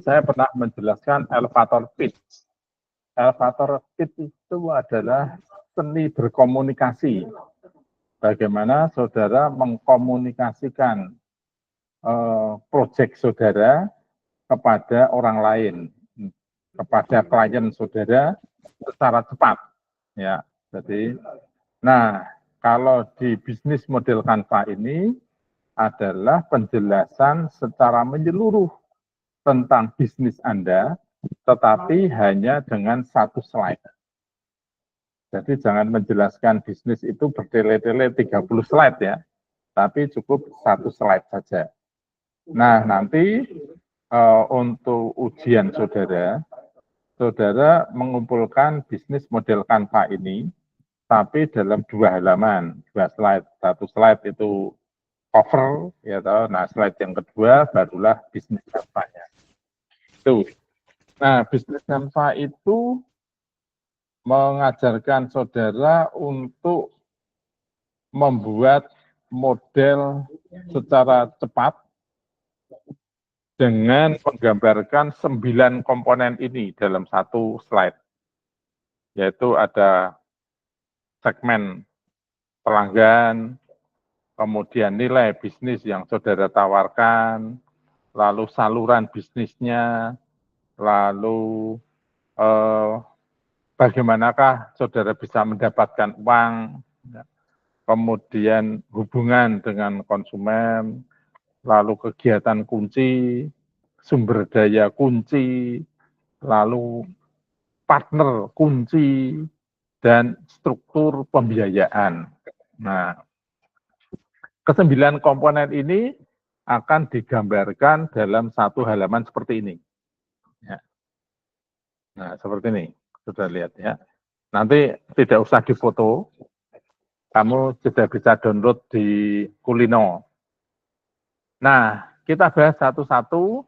saya pernah menjelaskan elevator pitch. Elevator pitch itu adalah seni berkomunikasi. Bagaimana saudara mengkomunikasikan proyek saudara kepada orang lain, kepada klien saudara secara cepat. Ya, jadi, nah kalau di bisnis model Canva ini adalah penjelasan secara menyeluruh tentang bisnis Anda, tetapi hanya dengan satu slide. Jadi jangan menjelaskan bisnis itu bertele-tele 30 slide ya, tapi cukup satu slide saja. Nah, nanti untuk ujian saudara, saudara mengumpulkan bisnis model Canva ini, tapi dalam 2 halaman, 2 slide. Satu slide itu cover, ya tahu. Nah, slide yang kedua barulah bisnis Canva-nya. Itu. Nah, bisnis Canva itu mengajarkan saudara untuk membuat model secara cepat dengan menggambarkan 9 komponen ini dalam satu slide. Yaitu ada segmen pelanggan, kemudian nilai bisnis yang saudara tawarkan, lalu saluran bisnisnya, lalu bagaimanakah saudara bisa mendapatkan uang, kemudian hubungan dengan konsumen, lalu kegiatan kunci, sumber daya kunci, lalu partner kunci, dan struktur pembiayaan. Nah, ke-9 komponen ini akan digambarkan dalam satu halaman seperti ini. Ya. Nah, seperti ini, sudah lihat ya. Nanti tidak usah difoto, kamu sudah bisa download di Kulino. Nah, kita bahas satu-satu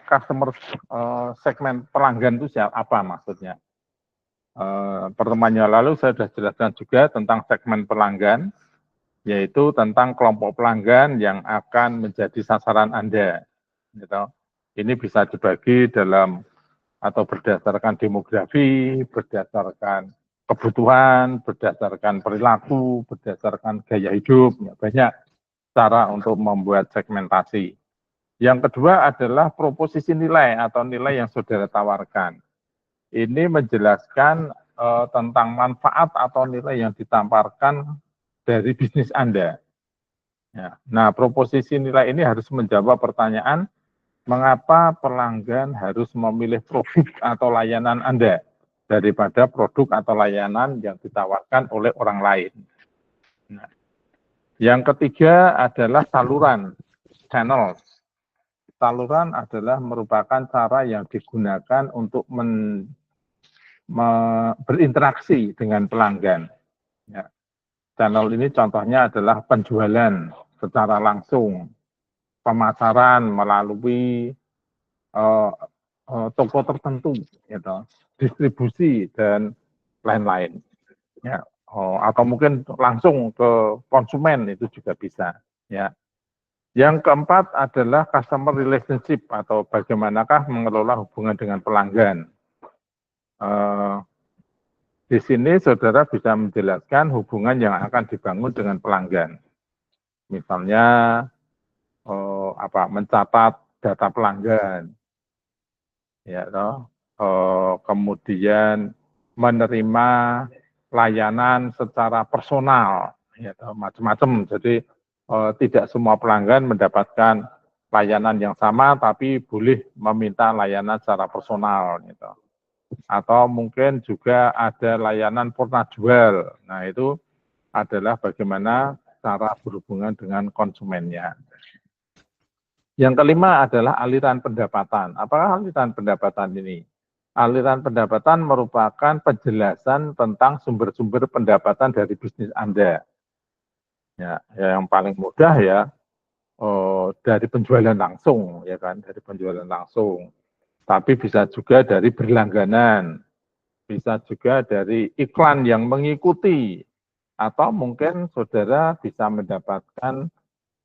customer segmen pelanggan itu siapa, apa maksudnya. Pertemuan yang lalu saya sudah jelaskan juga tentang segmen pelanggan, yaitu tentang kelompok pelanggan yang akan menjadi sasaran Anda. Gitu. Ini bisa dibagi dalam atau berdasarkan demografi, berdasarkan kebutuhan, berdasarkan perilaku, berdasarkan gaya hidup, banyak cara untuk membuat segmentasi. Yang kedua adalah proposisi nilai atau nilai yang saudara tawarkan. Ini menjelaskan tentang manfaat atau nilai yang ditawarkan dari bisnis Anda. Ya. Nah, proposisi nilai ini harus menjawab pertanyaan, mengapa pelanggan harus memilih produk atau layanan Anda daripada produk atau layanan yang ditawarkan oleh orang lain. Nah, yang ketiga adalah saluran, channel. Saluran adalah merupakan cara yang digunakan untuk berinteraksi dengan pelanggan. Ya. Channel ini contohnya adalah penjualan secara langsung, pemasaran melalui toko tertentu, gitu, distribusi dan lain-lain. Ya. Atau mungkin langsung ke konsumen itu juga bisa. Ya. Yang keempat adalah customer relationship atau bagaimanakah mengelola hubungan dengan pelanggan. Di sini saudara bisa menjelaskan hubungan yang akan dibangun dengan pelanggan. Misalnya mencatat data pelanggan, ya toh. Kemudian menerima layanan secara personal, ya toh, macam-macam. Jadi tidak semua pelanggan mendapatkan layanan yang sama, tapi boleh meminta layanan secara personal, gitu. Atau mungkin juga ada layanan purna jual. Nah, itu adalah bagaimana cara berhubungan dengan konsumennya. Yang kelima adalah aliran pendapatan. Apakah aliran pendapatan ini? Aliran pendapatan merupakan penjelasan tentang sumber-sumber pendapatan dari bisnis Anda. Ya, yang paling mudah ya dari penjualan langsung, ya kan, dari penjualan langsung. Tapi bisa juga dari berlangganan, bisa juga dari iklan yang mengikuti, atau mungkin saudara bisa mendapatkan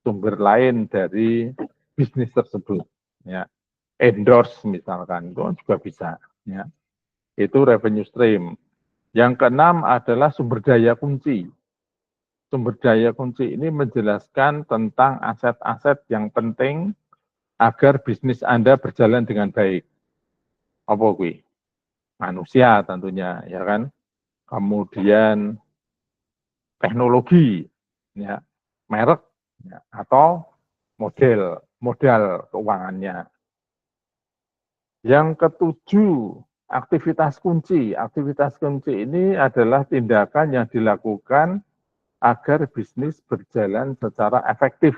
sumber lain dari bisnis tersebut. Ya. endorse misalkan, itu juga bisa. Ya. Itu revenue stream. Yang keenam adalah sumber daya kunci. Sumber daya kunci ini menjelaskan tentang aset-aset yang penting agar bisnis Anda berjalan dengan baik. Apa kuwi? Manusia tentunya, ya kan? Kemudian teknologi, ya, merek, ya, atau modal keuangannya. Yang ketujuh, aktivitas kunci. Aktivitas kunci ini adalah tindakan yang dilakukan agar bisnis berjalan secara efektif.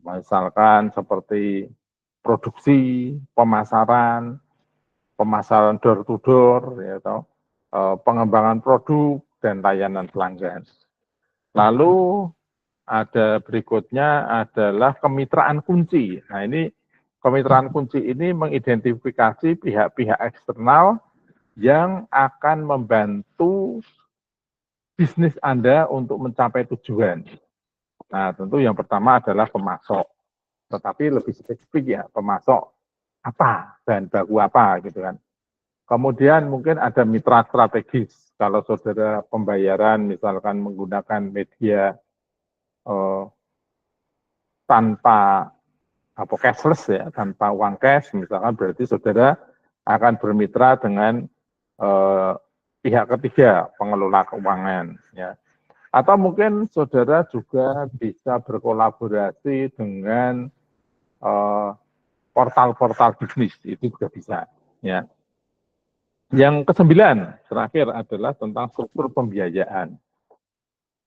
Misalkan seperti produksi, pemasaran door to door, ya, atau pengembangan produk dan layanan pelanggan. Lalu ada berikutnya adalah kemitraan kunci. Nah, ini kemitraan kunci ini mengidentifikasi pihak-pihak eksternal yang akan membantu bisnis Anda untuk mencapai tujuan. Nah, tentu yang pertama adalah pemasok. Tetapi lebih spesifik ya, pemasok apa, bahan baku apa gitu kan. Kemudian mungkin ada mitra strategis. Kalau saudara pembayaran misalkan menggunakan media tanpa cashless ya, tanpa uang cash misalkan, berarti saudara akan bermitra dengan pihak ketiga, pengelola keuangan ya. Atau mungkin saudara juga bisa berkolaborasi dengan portal-portal bisnis, itu juga bisa ya. Yang kesembilan terakhir adalah tentang struktur pembiayaan.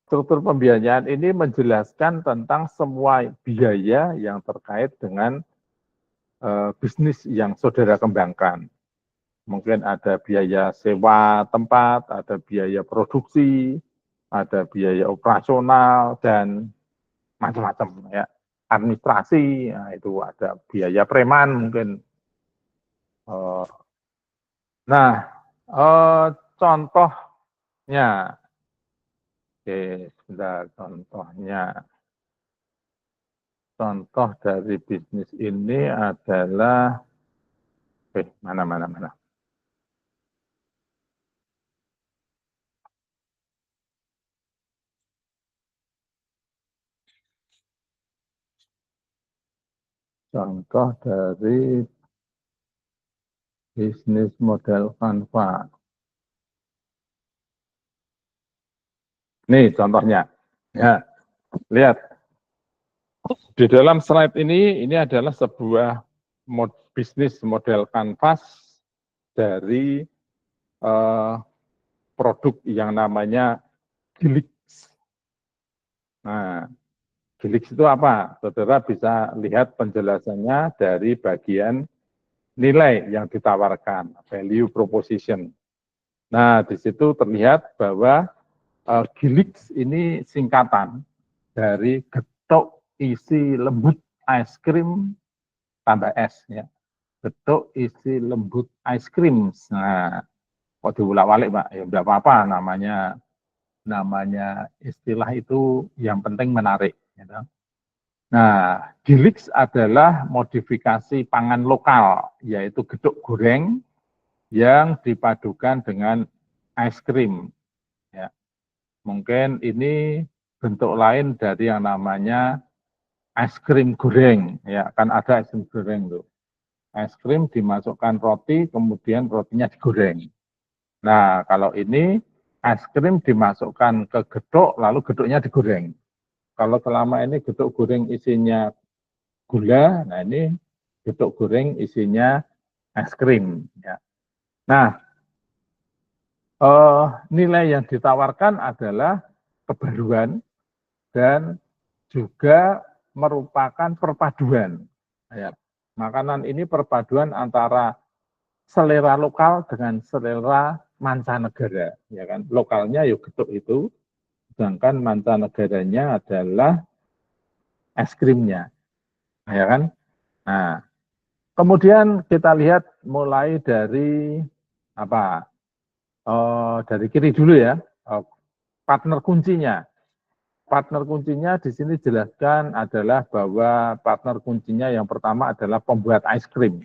Struktur pembiayaan ini menjelaskan tentang semua biaya yang terkait dengan bisnis yang saudara kembangkan. Mungkin ada biaya sewa tempat, ada biaya produksi, ada biaya operasional, dan macam-macam ya. Administrasi, nah itu ada biaya preman mungkin. Nah, contohnya, oke, sebentar, contoh dari bisnis ini adalah, mana. Contoh dari bisnis model Canva. Nih contohnya. Ya, lihat. Di dalam slide ini adalah sebuah bisnis model kanvas dari produk yang namanya Gilix. Nah, Gilix itu apa? Saudara bisa lihat penjelasannya dari bagian nilai yang ditawarkan, value proposition. Nah, di situ terlihat bahwa Gilix ini singkatan dari getuk isi lembut es krim tambah es ya. Getuk isi lembut ice cream. Nah, kok diulak-walik Pak? Ya enggak apa-apa, namanya istilah itu yang penting menarik. Gitu. Nah, Gilix adalah modifikasi pangan lokal, yaitu geduk goreng yang dipadukan dengan es krim. Ya. Mungkin ini bentuk lain dari yang namanya es krim goreng. Ya, kan ada es krim goreng tuh. Es krim dimasukkan roti, kemudian rotinya digoreng. Nah, kalau ini es krim dimasukkan ke geduk, lalu geduknya digoreng. Kalau selama ini geduk goreng isinya gula, nah ini geduk goreng isinya es krim. Ya. Nah, nilai yang ditawarkan adalah kebaruan dan juga merupakan perpaduan. Ya. Makanan ini perpaduan antara selera lokal dengan selera mancanegara, ya kan? Lokalnya yuk getuk itu, sedangkan mancanegaranya adalah es krimnya, ya kan? Nah, kemudian kita lihat mulai dari apa? Dari kiri dulu ya, partner kuncinya. partner kuncinya di sini jelaskan adalah bahwa partner kuncinya yang pertama adalah pembuat es krim.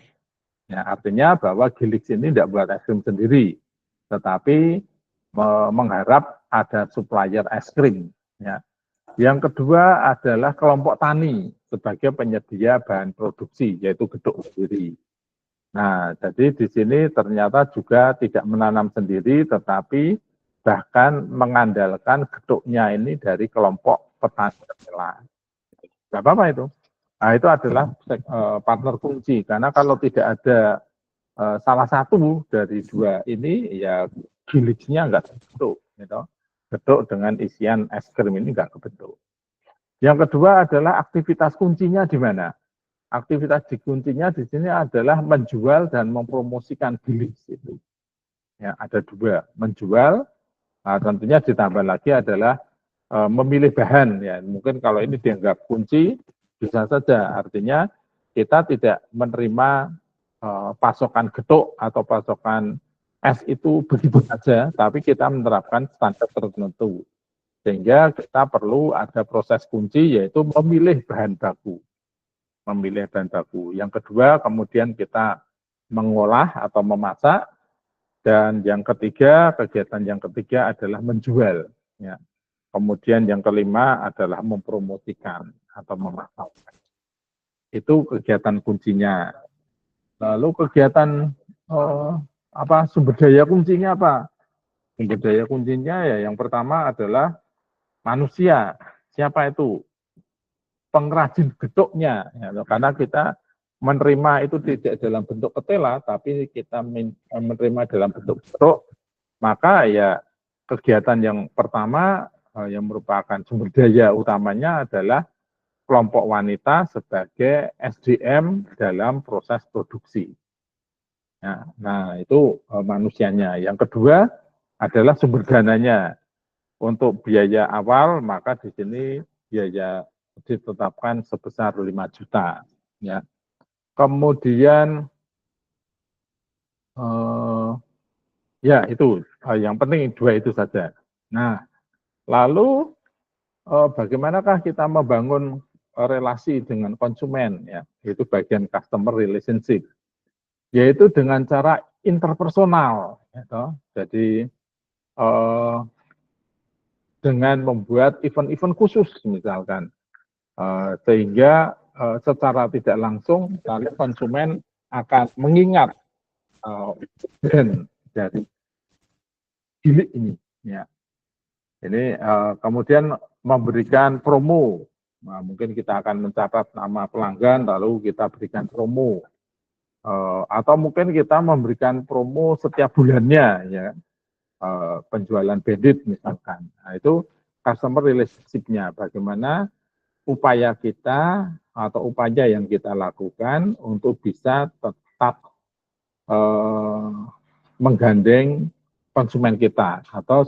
Ya, artinya bahwa Gilix ini tidak buat es krim sendiri, tetapi mengharap ada supplier es krim. Ya. Yang kedua adalah kelompok tani sebagai penyedia bahan produksi, yaitu gedung sendiri. Nah, jadi di sini ternyata juga tidak menanam sendiri, tetapi bahkan mengandalkan gedungnya ini dari kelompok petani ketela. Tidak apa-apa itu. Nah, itu adalah partner kunci, karena kalau tidak ada salah satu dari dua ini, ya gilixnya nggak terbentuk. Gitu. Gedung dengan isian es krim ini nggak kebentuk. Yang kedua adalah aktivitas kuncinya di mana? Aktivitas di kuncinya di sini adalah menjual dan mempromosikan Gilix itu. Ya, ada dua, menjual, nah, tentunya ditambah lagi adalah memilih bahan. Ya, mungkin kalau ini dianggap kunci, bisa saja. Artinya kita tidak menerima pasokan getuk atau pasokan es itu begitu saja, tapi kita menerapkan standar tertentu. Sehingga kita perlu ada proses kunci, yaitu memilih bahan baku. Memilih bahan baku. Yang kedua, kemudian kita mengolah atau memasak, dan yang ketiga, kegiatan yang ketiga adalah menjual. Ya. Kemudian yang kelima adalah mempromosikan atau memasarkan. Itu kegiatan kuncinya. Lalu kegiatan sumber daya kuncinya apa? Sumber daya kuncinya ya yang pertama adalah manusia. Siapa itu? Pengrajin geduknya, ya, karena kita menerima itu tidak dalam bentuk ketela, tapi kita menerima dalam bentuk geduk, maka ya kegiatan yang pertama yang merupakan sumber daya utamanya adalah kelompok wanita sebagai SDM dalam proses produksi. Nah itu manusianya. Yang kedua adalah sumber dananya. Untuk biaya awal, maka di sini biaya ditetapkan sebesar 5 juta. Ya. Kemudian, ya itu yang penting dua itu saja. Nah, lalu bagaimanakah kita membangun relasi dengan konsumen? Ya, itu bagian customer relationship, yaitu dengan cara interpersonal. Gitu. Jadi dengan membuat event-event khusus, misalkan. Sehingga secara tidak langsung konsumen akan mengingat brand dari Gilix ini. Ya. Ini kemudian memberikan promo. Nah, mungkin kita akan mencatat nama pelanggan, lalu kita berikan promo. Atau mungkin kita memberikan promo setiap bulannya, ya, penjualan bandit misalkan. Nah, itu customer relationship-nya, bagaimana upaya kita atau upaya yang kita lakukan untuk bisa tetap menggandeng konsumen kita, atau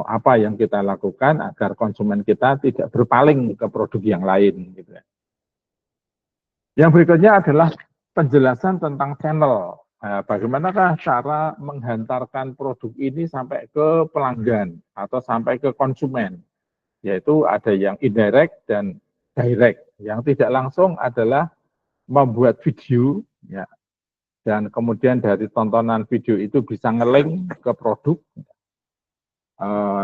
apa yang kita lakukan agar konsumen kita tidak berpaling ke produk yang lain. Gitu. Yang berikutnya adalah penjelasan tentang channel. Bagaimanakah cara menghantarkan produk ini sampai ke pelanggan atau sampai ke konsumen? Yaitu ada yang indirect dan direct. Yang tidak langsung adalah membuat video, ya, dan kemudian dari tontonan video itu bisa nge-link ke produk.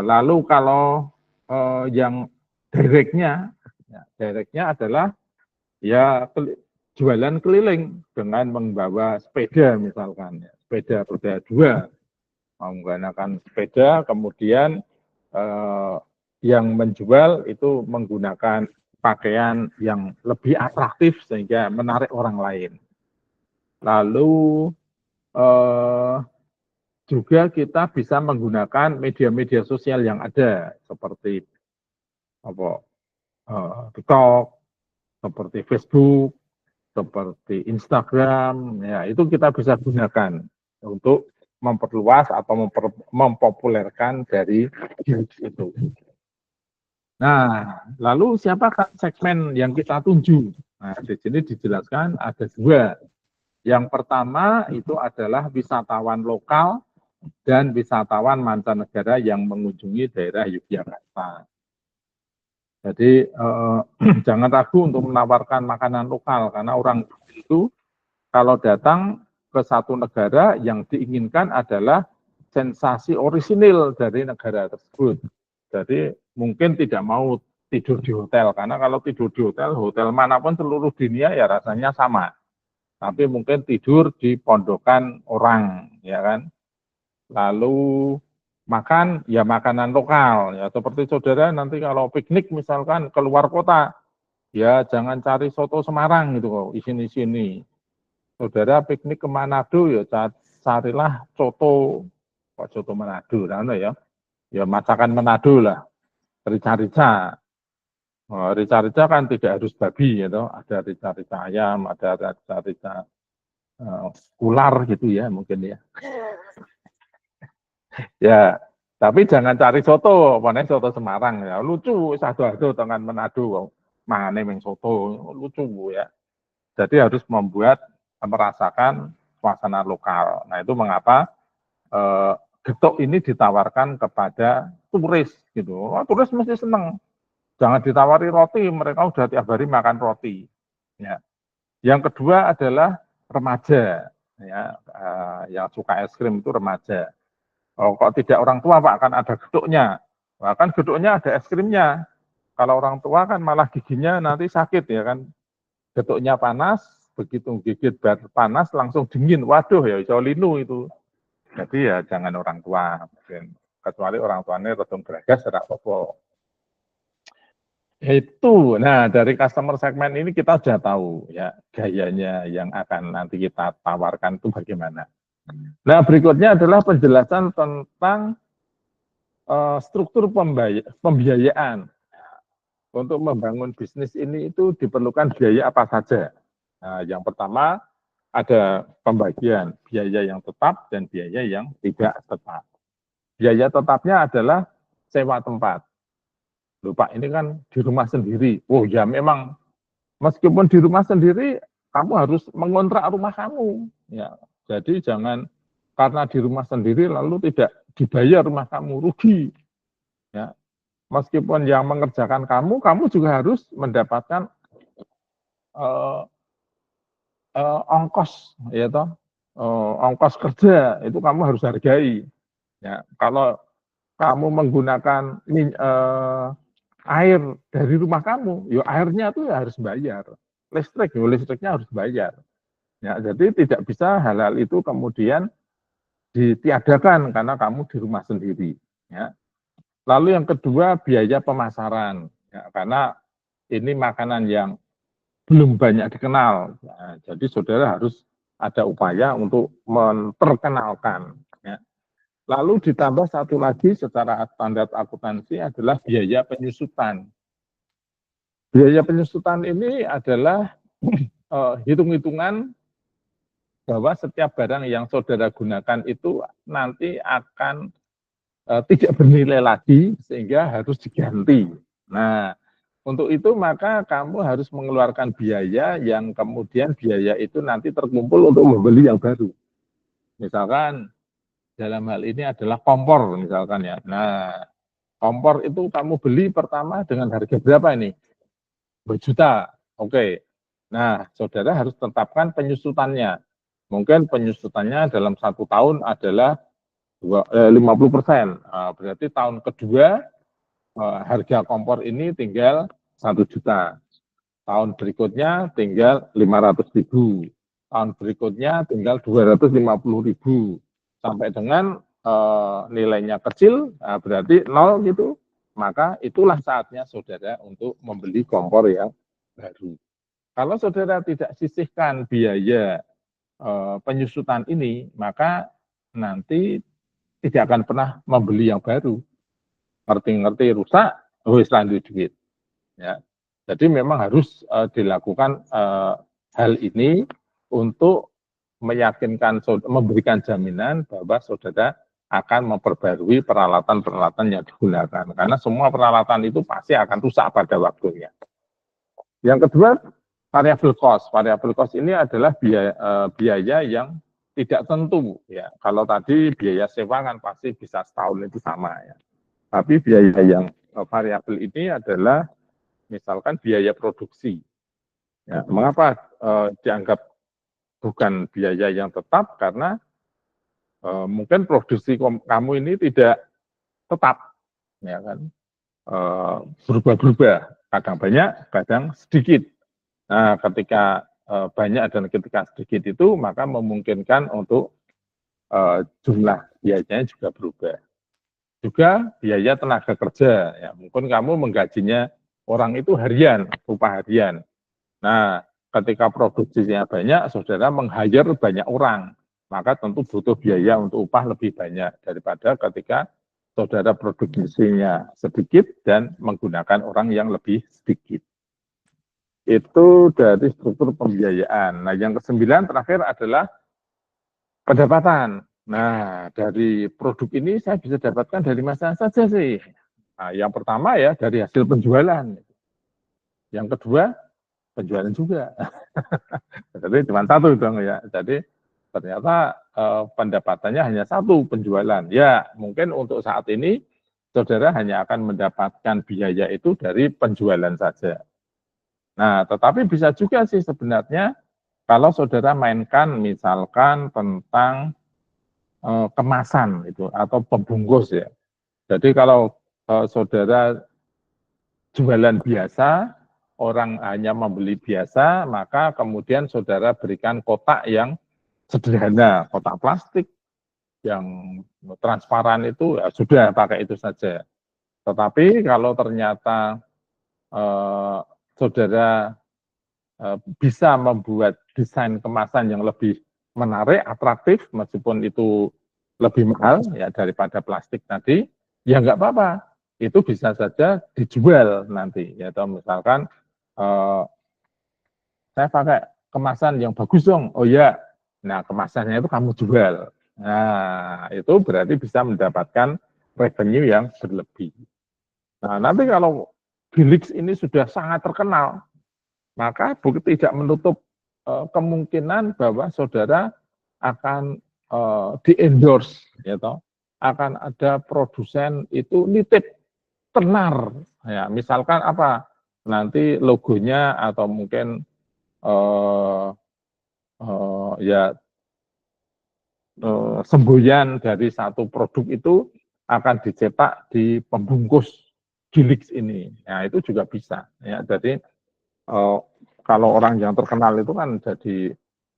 Lalu kalau yang directnya, ya, directnya adalah ya jualan keliling dengan membawa sepeda misalkan, ya, sepeda roda 2, menggunakan sepeda, kemudian yang menjual itu menggunakan pakaian yang lebih atraktif sehingga menarik orang lain. Lalu juga kita bisa menggunakan media-media sosial yang ada seperti TikTok, seperti Facebook, seperti Instagram, ya itu kita bisa gunakan untuk memperluas atau mempopulerkan dari Gilix itu. Nah, lalu siapakah segmen yang kita tuju? Nah, di sini dijelaskan ada dua. Yang pertama itu adalah wisatawan lokal dan wisatawan mancanegara yang mengunjungi daerah Yogyakarta. Jadi jangan ragu untuk menawarkan makanan lokal, karena orang itu kalau datang ke satu negara yang diinginkan adalah sensasi orisinil dari negara tersebut. Jadi mungkin tidak mau tidur di hotel, karena kalau tidur di hotel manapun seluruh dunia ya rasanya sama. Tapi mungkin tidur di pondokan orang, ya kan. Lalu makan ya makanan lokal, ya seperti saudara nanti kalau piknik misalkan keluar kota, ya jangan cari soto Semarang gitu kok, sini. Saudara piknik ke Manado ya carilah soto, kok soto Manado, nah, ya masakan Manado lah, rica-rica. Rica-rica kan tidak harus babi, gitu. Ada rica-rica ayam, ada rica-rica ular gitu ya mungkin ya. Ya, tapi jangan cari soto, mana soto Semarang ya. Lucu, sado-sado dengan Manado, mana yang soto, lucu ya. Jadi harus membuat merasakan suasana lokal. Nah itu mengapa getuk ini ditawarkan kepada turis gitu. Oh, turis mesti senang. Jangan ditawari roti, mereka udah tiap hari makan roti. Ya. Yang kedua adalah remaja, ya, yang suka es krim itu remaja. Oh, kok tidak orang tua Pak, kan ada geduknya. Bahkan geduknya ada es krimnya. Kalau orang tua kan malah giginya nanti sakit ya kan. Geduknya panas, begitu gigit panas langsung dingin. Waduh ya iso linu itu. Jadi ya jangan orang tua. Kecuali orang tuanya redung geragas serak apa. Itu, nah dari customer segment ini kita sudah tahu ya gayanya yang akan nanti kita tawarkan itu bagaimana. Nah berikutnya adalah penjelasan tentang struktur pembiayaan. Untuk membangun bisnis ini itu diperlukan biaya apa saja. Nah, yang pertama ada pembagian biaya yang tetap dan biaya yang tidak tetap. Biaya tetapnya adalah sewa tempat. Loh Pak, ini kan di rumah sendiri. Oh ya memang, meskipun di rumah sendiri, kamu harus mengontrak rumah kamu. Ya, jadi jangan karena di rumah sendiri lalu tidak dibayar rumah kamu, rugi. Ya, meskipun yang mengerjakan kamu juga harus mendapatkan ongkos, ya toh, ongkos kerja itu kamu harus hargai. Ya, kalau kamu menggunakan air dari rumah kamu, ya airnya tuh ya harus bayar. Listriknya harus bayar. Ya, jadi tidak bisa hal-hal itu kemudian ditiadakan karena kamu di rumah sendiri. Ya. Lalu yang kedua biaya pemasaran, ya, karena ini makanan yang belum banyak dikenal. Nah, jadi saudara harus ada upaya untuk memperkenalkan. Ya. Lalu ditambah satu lagi secara standar akuntansi adalah biaya penyusutan. Biaya penyusutan ini adalah hitung-hitungan bahwa setiap barang yang saudara gunakan itu nanti akan tidak bernilai lagi sehingga harus diganti. Nah, untuk itu maka kamu harus mengeluarkan biaya yang kemudian biaya itu nanti terkumpul untuk membeli yang baru. Misalkan dalam hal ini adalah kompor misalkan ya. Nah, kompor itu kamu beli pertama dengan harga berapa ini? 2 juta. Oke. Nah, saudara harus tetapkan penyusutannya. Mungkin penyusutannya dalam 1 tahun adalah 50%. Berarti tahun kedua harga kompor ini tinggal 1 juta. Tahun berikutnya tinggal 500.000. Tahun berikutnya tinggal 250.000. Sampai dengan nilainya kecil, berarti 0 gitu. Maka itulah saatnya saudara untuk membeli kompor yang baru. Kalau saudara tidak sisihkan biaya penyusutan ini, maka nanti tidak akan pernah membeli yang baru. Ngerti-ngerti rusak, wis lanjut duit. Ya. Jadi memang harus dilakukan hal ini untuk meyakinkan, memberikan jaminan bahwa saudara akan memperbarui peralatan-peralatan yang digunakan. Karena semua peralatan itu pasti akan rusak pada waktunya. Yang kedua, variable cost. Variable cost ini adalah biaya yang tidak tentu. Ya. Kalau tadi biaya sewa kan pasti bisa setahun itu sama. Ya. Tapi biaya yang variabel ini adalah misalkan biaya produksi. Ya, mengapa dianggap bukan biaya yang tetap? Karena mungkin produksi kamu ini tidak tetap, ya kan, berubah-berubah, kadang banyak, kadang sedikit. Nah, ketika banyak dan ketika sedikit itu, maka memungkinkan untuk jumlah biayanya juga berubah. Juga biaya tenaga kerja, ya mungkin kamu menggajinya orang itu harian, upah harian. Nah, ketika produksinya banyak, saudara meng-hire banyak orang, maka tentu butuh biaya untuk upah lebih banyak daripada ketika saudara produksinya sedikit dan menggunakan orang yang lebih sedikit. Itu dari struktur pembiayaan. Nah, yang ke-9 terakhir adalah pendapatan. Nah, dari produk ini saya bisa dapatkan dari mana saja sih. Nah, yang pertama ya dari hasil penjualan. Yang kedua, penjualan juga. Jadi cuma satu dong ya. Jadi ternyata pendapatannya hanya satu, penjualan. Ya, mungkin untuk saat ini saudara hanya akan mendapatkan biaya itu dari penjualan saja. Nah, tetapi bisa juga sih sebenarnya kalau saudara mainkan misalkan tentang kemasan itu atau pembungkus ya. Jadi kalau saudara jualan biasa, orang hanya membeli biasa, maka kemudian saudara berikan kotak yang sederhana, kotak plastik yang transparan itu ya sudah pakai itu saja. Tetapi kalau ternyata saudara bisa membuat desain kemasan yang lebih menarik, atraktif, meskipun itu lebih mahal ya daripada plastik tadi, ya nggak apa-apa. Itu bisa saja dijual nanti. Ya, atau misalkan saya pakai kemasan yang bagus dong. Oh ya, nah kemasannya itu kamu jual. Nah, itu berarti bisa mendapatkan revenue yang berlebih. Nah, nanti kalau Felix ini sudah sangat terkenal, maka tidak menutup kemungkinan bahwa saudara akan di-endorse, ya toh, akan ada produsen itu nitip tenar, ya misalkan apa, nanti logonya atau mungkin ya semboyan dari satu produk itu akan dicetak di pembungkus Gilix ini, ya itu juga bisa, ya jadi kalau orang yang terkenal itu kan jadi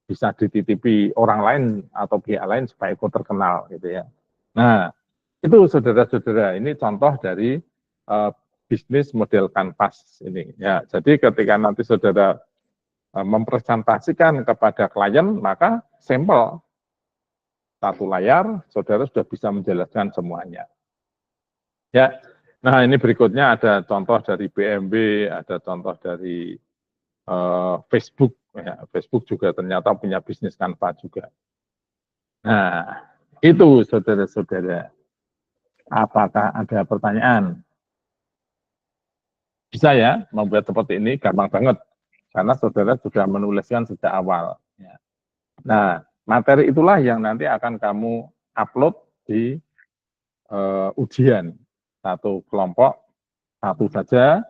bisa dititipi orang lain atau pihak lain supaya ikut terkenal gitu ya. Nah, itu saudara-saudara, ini contoh dari bisnis model kanvas ini ya. Jadi ketika nanti saudara mempresentasikan kepada klien, maka sampel satu layar, saudara sudah bisa menjelaskan semuanya. Ya, nah ini berikutnya ada contoh dari BMW, ada contoh dari Facebook, ya, Facebook juga ternyata punya bisnis Canva juga. Nah, itu saudara-saudara. Apakah ada pertanyaan? Bisa ya, membuat seperti ini gampang banget, karena saudara sudah menuliskan sejak awal. Ya. Nah, materi itulah yang nanti akan kamu upload di ujian. Satu kelompok, satu saja,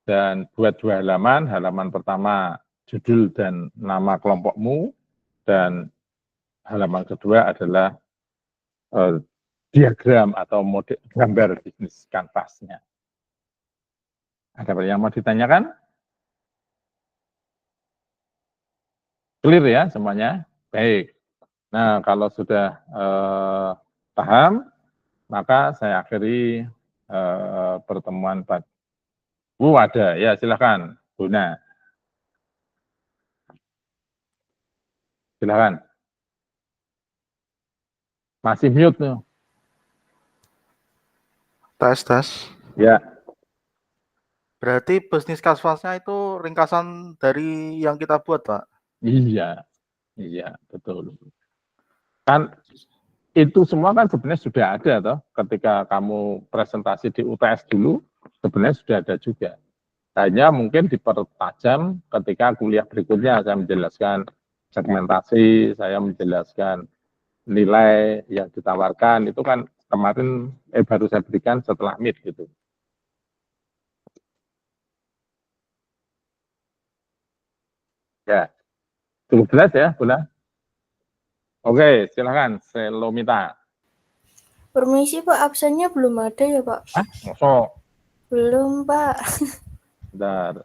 dan buat 2 halaman. Halaman pertama judul dan nama kelompokmu, dan halaman kedua adalah diagram atau model gambar bisnis kanvasnya. Ada yang mau ditanyakan? Clear ya semuanya? Baik. Nah, kalau sudah paham, maka saya akhiri pertemuan pada. Ada, ya silakan, Buna. Silakan. Masih mute tuh. Tes. Ya. Berarti bisnis kanvasnya itu ringkasan dari yang kita buat, Pak? Iya, betul. Kan itu semua kan sebenarnya sudah ada toh, ketika kamu presentasi di UTS dulu, sebenarnya sudah ada juga. Hanya mungkin dipertajam ketika kuliah berikutnya saya menjelaskan segmentasi, saya menjelaskan nilai yang ditawarkan, itu kan kemarin baru saya berikan setelah MIT gitu. Ya, cukup jelas ya, Bunda? Oke, silakan, Selomita. Permisi Pak, absennya belum ada ya Pak? Ah, masuk. Belum Pak. Bentar.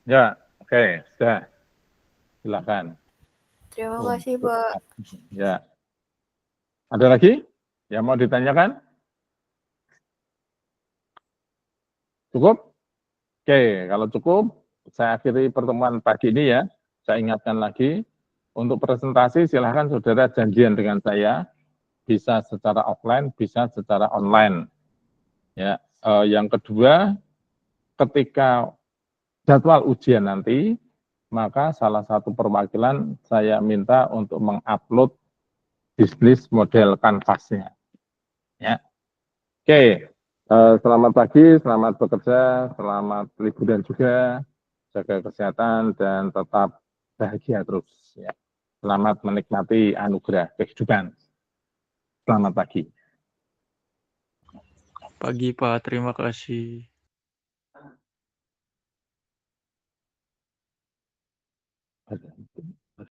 Ya, oke, sudah. Silakan. Terima Oh, kasih Pak. ya. Ada lagi yang mau ditanyakan? Cukup? Oke, kalau cukup, saya akhiri pertemuan pagi ini ya. Saya ingatkan lagi, untuk presentasi silahkan saudara janjian dengan saya, bisa secara offline, bisa secara online. Ya, yang kedua, ketika jadwal ujian nanti, maka salah satu perwakilan saya minta untuk mengupload bisnis model kanvasnya. Ya, oke. Selamat pagi, selamat bekerja, selamat liburan juga, jaga kesehatan dan tetap bahagia terus. Ya. Selamat menikmati anugerah kehidupan. Selamat pagi. Pagi Pak, terima kasih.